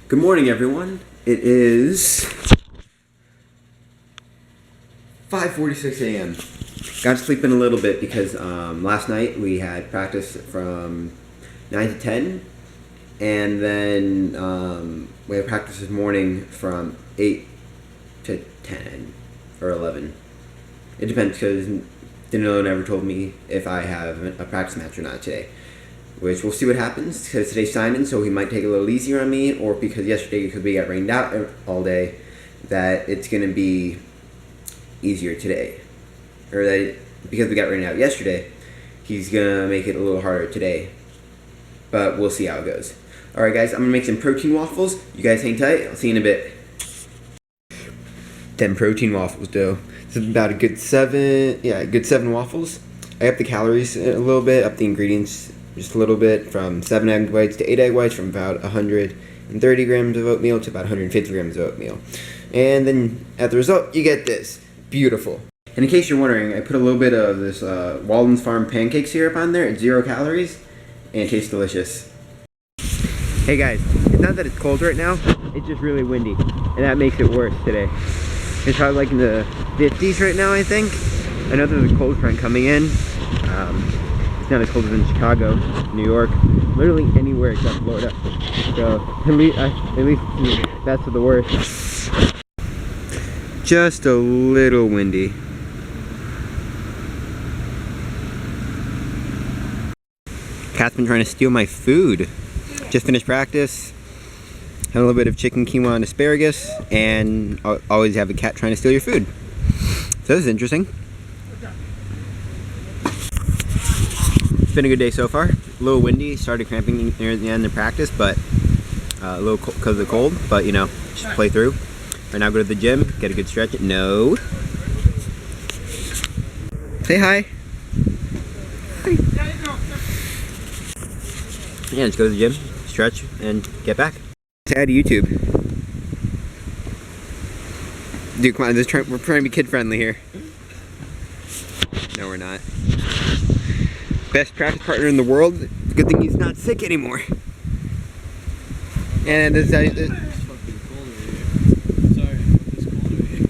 Good morning, everyone. It is 5:46 a.m. Got to sleep in a little bit because last night we had practice from 9 to 10, and then we had practice this morning from 8 to 10 or 11. It depends because Danilo never told me if I have a practice match or not today. Which we'll see what happens because today's signing, so he might take it a little easier on me, or because yesterday, because we got rained out all day, that it's going to be easier today. Or that because we got rained out yesterday, he's going to make it a little harder today. But we'll see how it goes. Alright guys, I'm going to make some protein waffles. You guys hang tight. I'll see you in a bit. 10 protein waffles dough. This is about a good 7 waffles. I up the calories a little bit, up the ingredients just a little bit, from 7 egg whites to 8 egg whites, from about 130 grams of oatmeal to about 150 grams of oatmeal. And then, as the result, you get this. Beautiful. And in case you're wondering, I put a little bit of this Walden's Farm pancake syrup on there. It's 0 calories, and it tastes delicious. Hey guys, it's not that it's cold right now, it's just really windy, and that makes it worse today. It's probably like in the 50s right now, I think. I know there's a cold front coming in. It's not as cold as in Chicago, New York, literally anywhere except Florida. So at least that's the worst. Just a little windy. Cat's been trying to steal my food. Just finished practice. Had a little bit of chicken quinoa and asparagus, and I'll always have a cat trying to steal your food. So this is interesting. It's been a good day so far. A little windy, started cramping near the end of practice, but a little because of the cold, but you know, just play through. Right now, go to the gym, get a good stretch. No. Say hi. Yeah, just go to the gym, stretch, and get back. Say hi to YouTube. Dude, come on, we're trying to be kid friendly here. No, we're not. Best practice partner in the world. It's a good thing he's not sick anymore. And this it's fucking cold over here. Sorry, it's cold over here.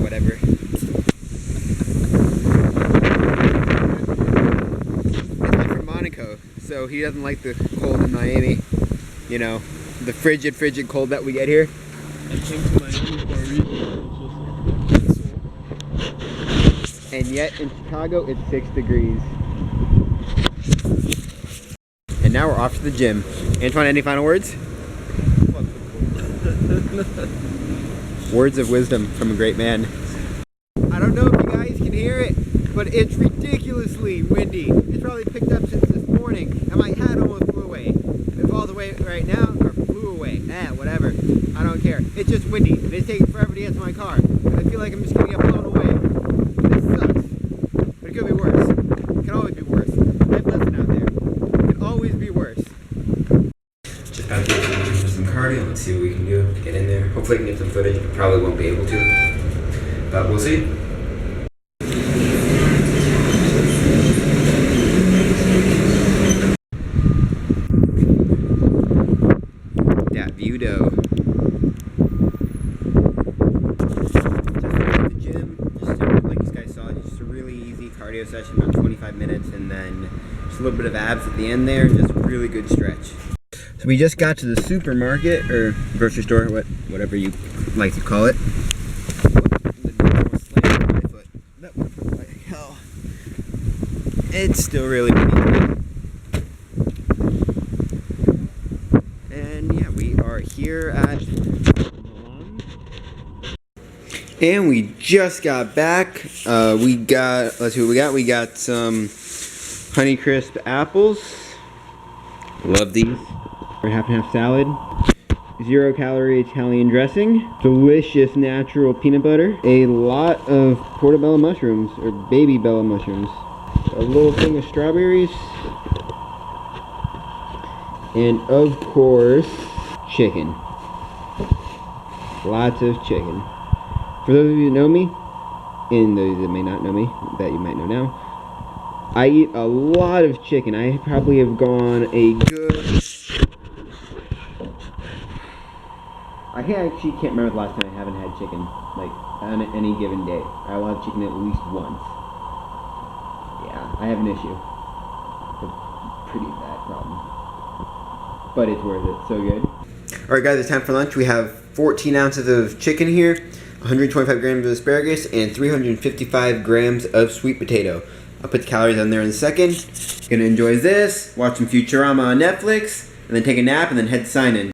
Whatever. He's from Monaco, so he doesn't like the cold in Miami. You know, the frigid cold that we get here. I came to Miami for a reason. It's just And yet in Chicago it's 6 degrees. And now we're off to the gym. Antoine, any final words? Words of wisdom from a great man. I don't know if you guys can hear it, but it's ridiculously windy. It's probably picked up since this morning, and my hat almost flew away. It's all the way right now, or flew away. Whatever. I don't care. It's just windy, and it's taking forever to get to my car. And I feel like I'm just gonna get blown away. This sucks. But it could be worse. It can always be worse. I have lesson out there. It can always be worse. Just about to do some cardio. Let's see what we can do to get in there. Hopefully I can get some footage, but probably won't be able to. But we'll see. That view though. Cardio session, about 25 minutes, and then just a little bit of abs at the end there, just a really good stretch. So we just got to the supermarket, or grocery store, whatever you like to call it. Hell, it's still really windy. And yeah, we are here at and we just got back. Let's see what we got. We got some Honeycrisp apples. Love these. For half and half salad. 0 calorie Italian dressing. Delicious natural peanut butter. A lot of portobello mushrooms, or baby bella mushrooms. A little thing of strawberries. And of course, chicken. Lots of chicken. For those of you that know me, and those that may not know me, that you might know now, I eat a lot of chicken. I probably have gone a good can't remember the last time I haven't had chicken, like, on any given day. I will have chicken at least once. Yeah, I have an issue. It's a pretty bad problem. But it's worth it. So good. Alright guys, it's time for lunch. We have 14 ounces of chicken here, 125 grams of asparagus, and 355 grams of sweet potato. I'll put the calories on there in a second. Gonna enjoy this, watch some Futurama on Netflix, and then take a nap, and then head to sign in.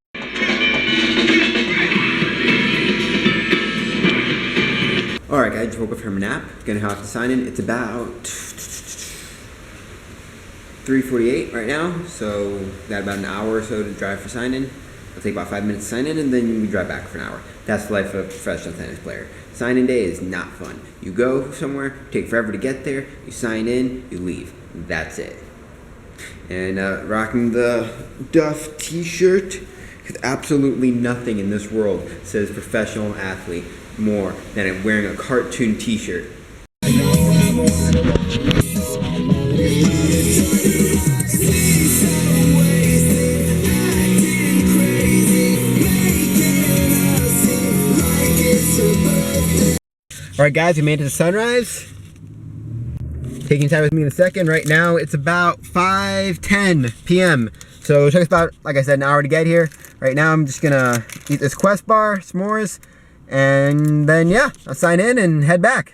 Alright guys, just woke up from a nap. Gonna have to sign in. It's about 3:48 right now, so got about an hour or so to drive for sign in. It'll take about 5 minutes to sign in, and then we drive back for an hour. That's the life of a professional tennis player. Sign-in day is not fun. You go somewhere, take forever to get there, you sign in, you leave. That's it. And rocking the Duff t-shirt, because absolutely nothing in this world says professional athlete more than I'm wearing a cartoon t-shirt. Alright guys, we made it to sunrise. Taking time with me in a second. Right now it's about 5:10 p.m. So it took us about, like I said, an hour to get here. Right now I'm just gonna eat this Quest bar, s'mores, and then yeah, I'll sign in and head back.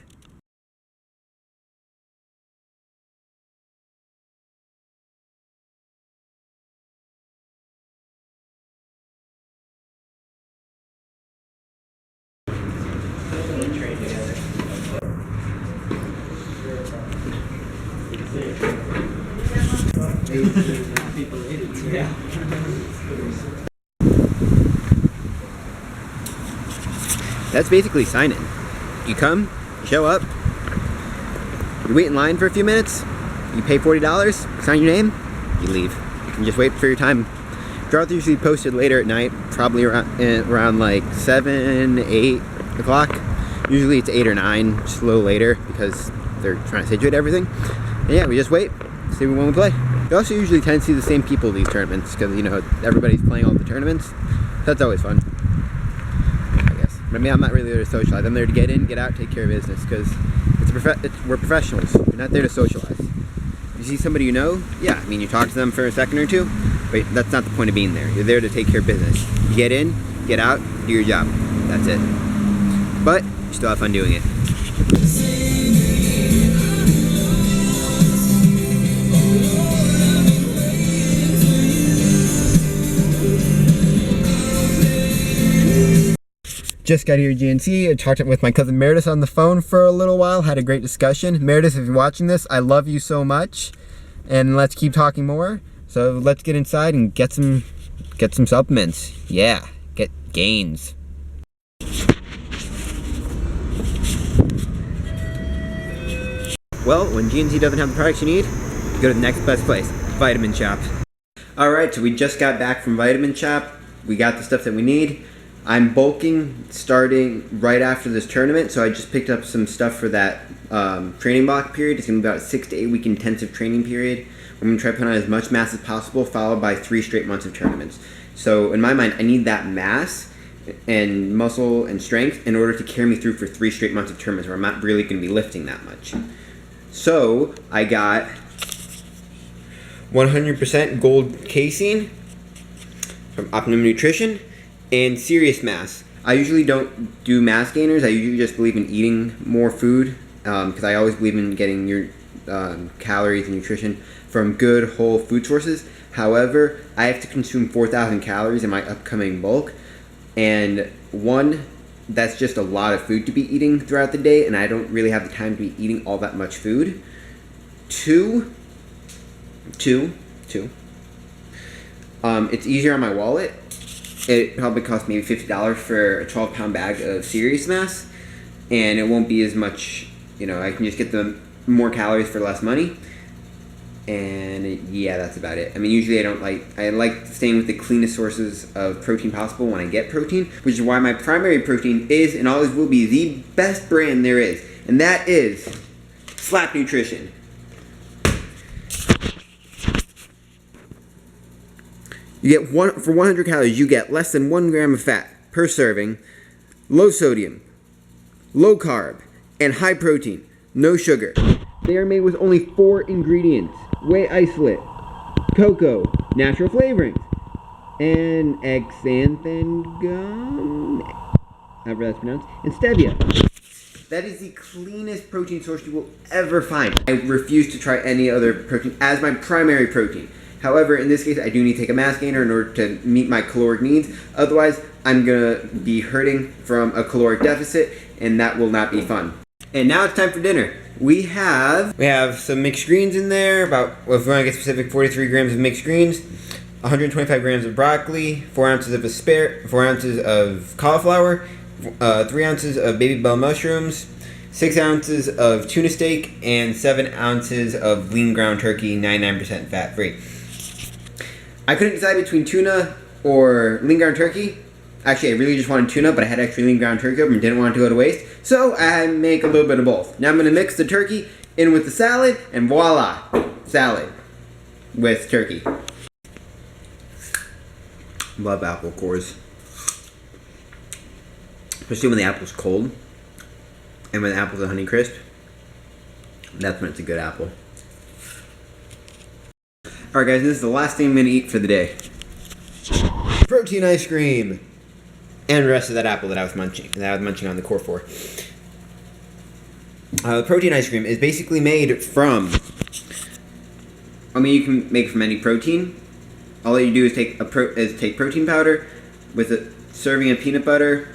That's basically sign-in. You come, you show up, you wait in line for a few minutes, you pay $40, sign your name, you leave. You can just wait for your time. Draw's usually posted later at night, probably around like 7, 8 o'clock. Usually it's 8 or 9, just a little later because they're trying to situate everything. And yeah, we just wait, see when we play. We also usually tend to see the same people at these tournaments because, you know, everybody's playing all the tournaments. That's always fun, I guess. I mean, I'm not really there to socialize. I'm there to get in, get out, take care of business because we're professionals. We're not there to socialize. If you see somebody you know, yeah, I mean, you talk to them for a second or two, but that's not the point of being there. You're there to take care of business. You get in, get out, do your job. That's it. But you still have fun doing it. Just got here at GNC. I talked with my cousin Meredith on the phone for a little while, had a great discussion. Meredith, if you're watching this, I love you so much, and let's keep talking more. So let's get inside and get some supplements. Yeah, get gains. Well, when GNC doesn't have the products you need, you go to the next best place, Vitamin Shoppe. Alright, so we just got back from Vitamin Shoppe. We got the stuff that we need. I'm bulking starting right after this tournament, so I just picked up some stuff for that training block period. It's going to be about a 6 to 8 week intensive training period. I'm going to try to put on as much mass as possible, followed by 3 straight months of tournaments. So in my mind, I need that mass and muscle and strength in order to carry me through for 3 straight months of tournaments where I'm not really going to be lifting that much. So I got 100% gold casein from Optimum Nutrition and Serious Mass. I usually don't do mass gainers. I usually just believe in eating more food because I always believe in getting your calories and nutrition from good whole food sources. However, I have to consume 4,000 calories in my upcoming bulk, and one, that's just a lot of food to be eating throughout the day, and I don't really have the time to be eating all that much food. Two, it's easier on my wallet. It probably costs maybe $50 for a 12-pound bag of Serious Mass, and it won't be as much, you know, I can just get the more calories for less money. And yeah, that's about it. I mean, usually I like staying with the cleanest sources of protein possible when I get protein, which is why my primary protein is and always will be the best brand there is, and that is Slap Nutrition. You get for 100 calories, you get less than 1 gram of fat per serving, low sodium, low carb, and high protein, no sugar. They are made with only 4 ingredients: whey isolate, cocoa, natural flavorings, and xanthan gum, however that's pronounced, and stevia. That is the cleanest protein source you will ever find. I refuse to try any other protein as my primary protein. However, in this case, I do need to take a mass gainer in order to meet my caloric needs. Otherwise, I'm gonna be hurting from a caloric deficit, and that will not be fun. And now it's time for dinner. We have some mixed greens in there. If we want to get specific, 43 grams of mixed greens, 125 grams of broccoli, 4 ounces of 4 ounces of cauliflower, 3 ounces of baby bell mushrooms, 6 ounces of tuna steak, and 7 ounces of lean ground turkey, 99% fat free. I couldn't decide between tuna or lean ground turkey. Actually, I really just wanted tuna, but I had extra lean ground turkey and didn't want it to go to waste. So I make a little bit of both. Now I'm going to mix the turkey in with the salad, and voila, salad with turkey. Love apple cores. Especially when the apple's cold and when the apple's a Honey Crisp. That's when it's a good apple. Alright guys, this is the last thing I'm going to eat for the day. Protein ice cream! And the rest of that apple that I was munching on the core for. The protein ice cream is basically made from, you can make it from any protein. All you do is take protein powder with a serving of peanut butter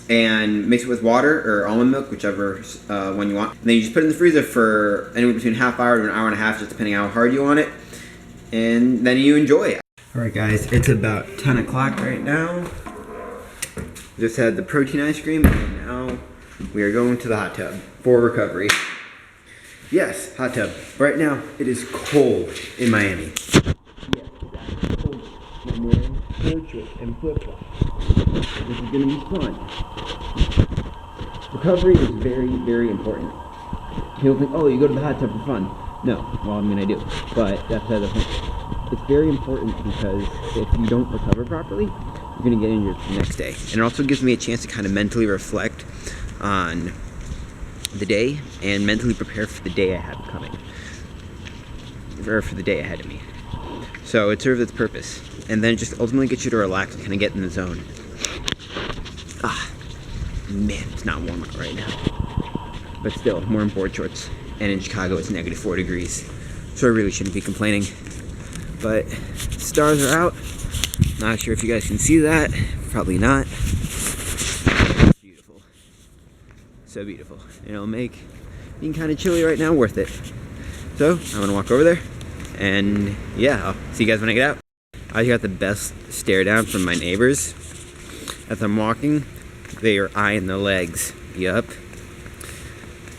and mix it with water or almond milk, whichever one you want. And then you just put it in the freezer for anywhere between half hour to an hour and a half, just depending on how hard you want it. And then you enjoy it. Alright guys, it's about 10 o'clock right now. Just had the protein ice cream, and now we are going to the hot tub for recovery. Yes, hot tub. Right now, it is cold in Miami. Yes, it's cold. I'm wearing board shorts and flip-flops. This is going to be fun. Recovery is very, very important. People think, oh, you go to the hot tub for fun. No, well, I'm going to do. But that's the other thing. It's very important because if you don't recover properly, you're going to get injured the next day. And it also gives me a chance to kind of mentally reflect on the day and mentally prepare for the day I have coming. Or for the day ahead of me. So it serves its purpose. And then it just ultimately gets you to relax and kind of get in the zone. Ah, man, it's not warm out right now. But still, I'm wearing board shorts. And in Chicago, it's -4 degrees. So I really shouldn't be complaining. But stars are out. Not sure if you guys can see that. Probably not. Beautiful. So beautiful. And it'll make being kind of chilly right now worth it. So I'm gonna walk over there. And yeah, I'll see you guys when I get out. I got the best stare down from my neighbors. As I'm walking, they are eyeing the legs. Yup.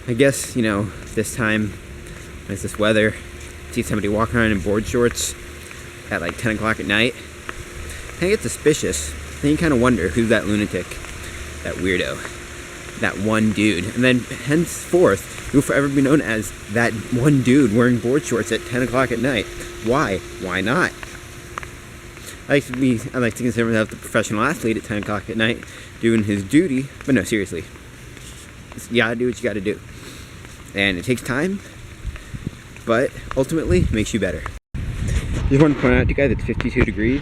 I guess, this time, it's this weather, see somebody walking around in board shorts at like 10 o'clock at night, I get suspicious. Then you kind of wonder, who's that lunatic, that weirdo, that one dude? And then henceforth, you'll forever be known as that one dude wearing board shorts at 10 o'clock at night. Why? Why not? I like to consider myself the professional athlete at 10 o'clock at night doing his duty. But no, seriously. You gotta do what you gotta do. And it takes time, but ultimately makes you better. Just want to point out to you guys it's 52 degrees.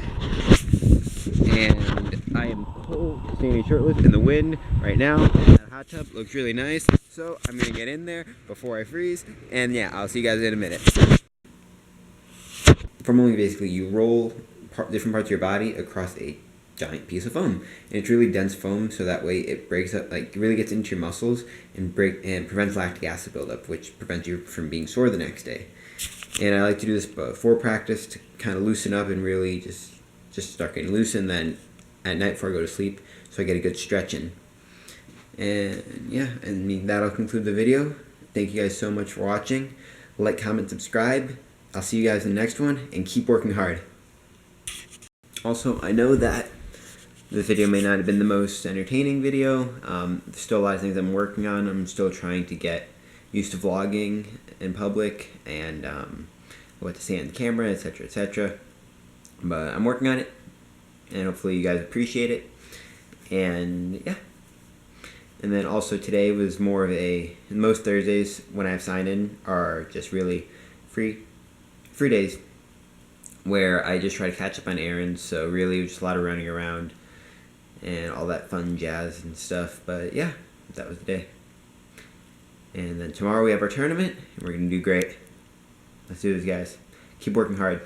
And I am cold, standing shirtless in the wind right now. That hot tub looks really nice. So I'm gonna get in there before I freeze. And yeah, I'll see you guys in a minute. Formally, basically, you roll different parts of your body across a giant piece of foam. And it's really dense foam, so that way it breaks up, it really gets into your muscles and prevents lactic acid buildup, which prevents you from being sore the next day. And I like to do this before practice to kind of loosen up and really just start getting loose, and then at night before I go to sleep, so I get a good stretch in. And yeah, that'll conclude the video. Thank you guys so much for watching. Like, comment, subscribe. I'll see you guys in the next one, and keep working hard. Also, I know that this video may not have been the most entertaining video. There's still a lot of things I'm working on. I'm still trying to get used to vlogging in public and what to say on the camera, etc., etc. But I'm working on it, and hopefully you guys appreciate it. And yeah. And then also today was more of a, most Thursdays when I have sign in are just really free days where I just try to catch up on errands. So really just a lot of running around and all that fun jazz and stuff. But yeah, that was the day. And then tomorrow we have our tournament and we're going to do great. Let's do this, guys. Keep working hard.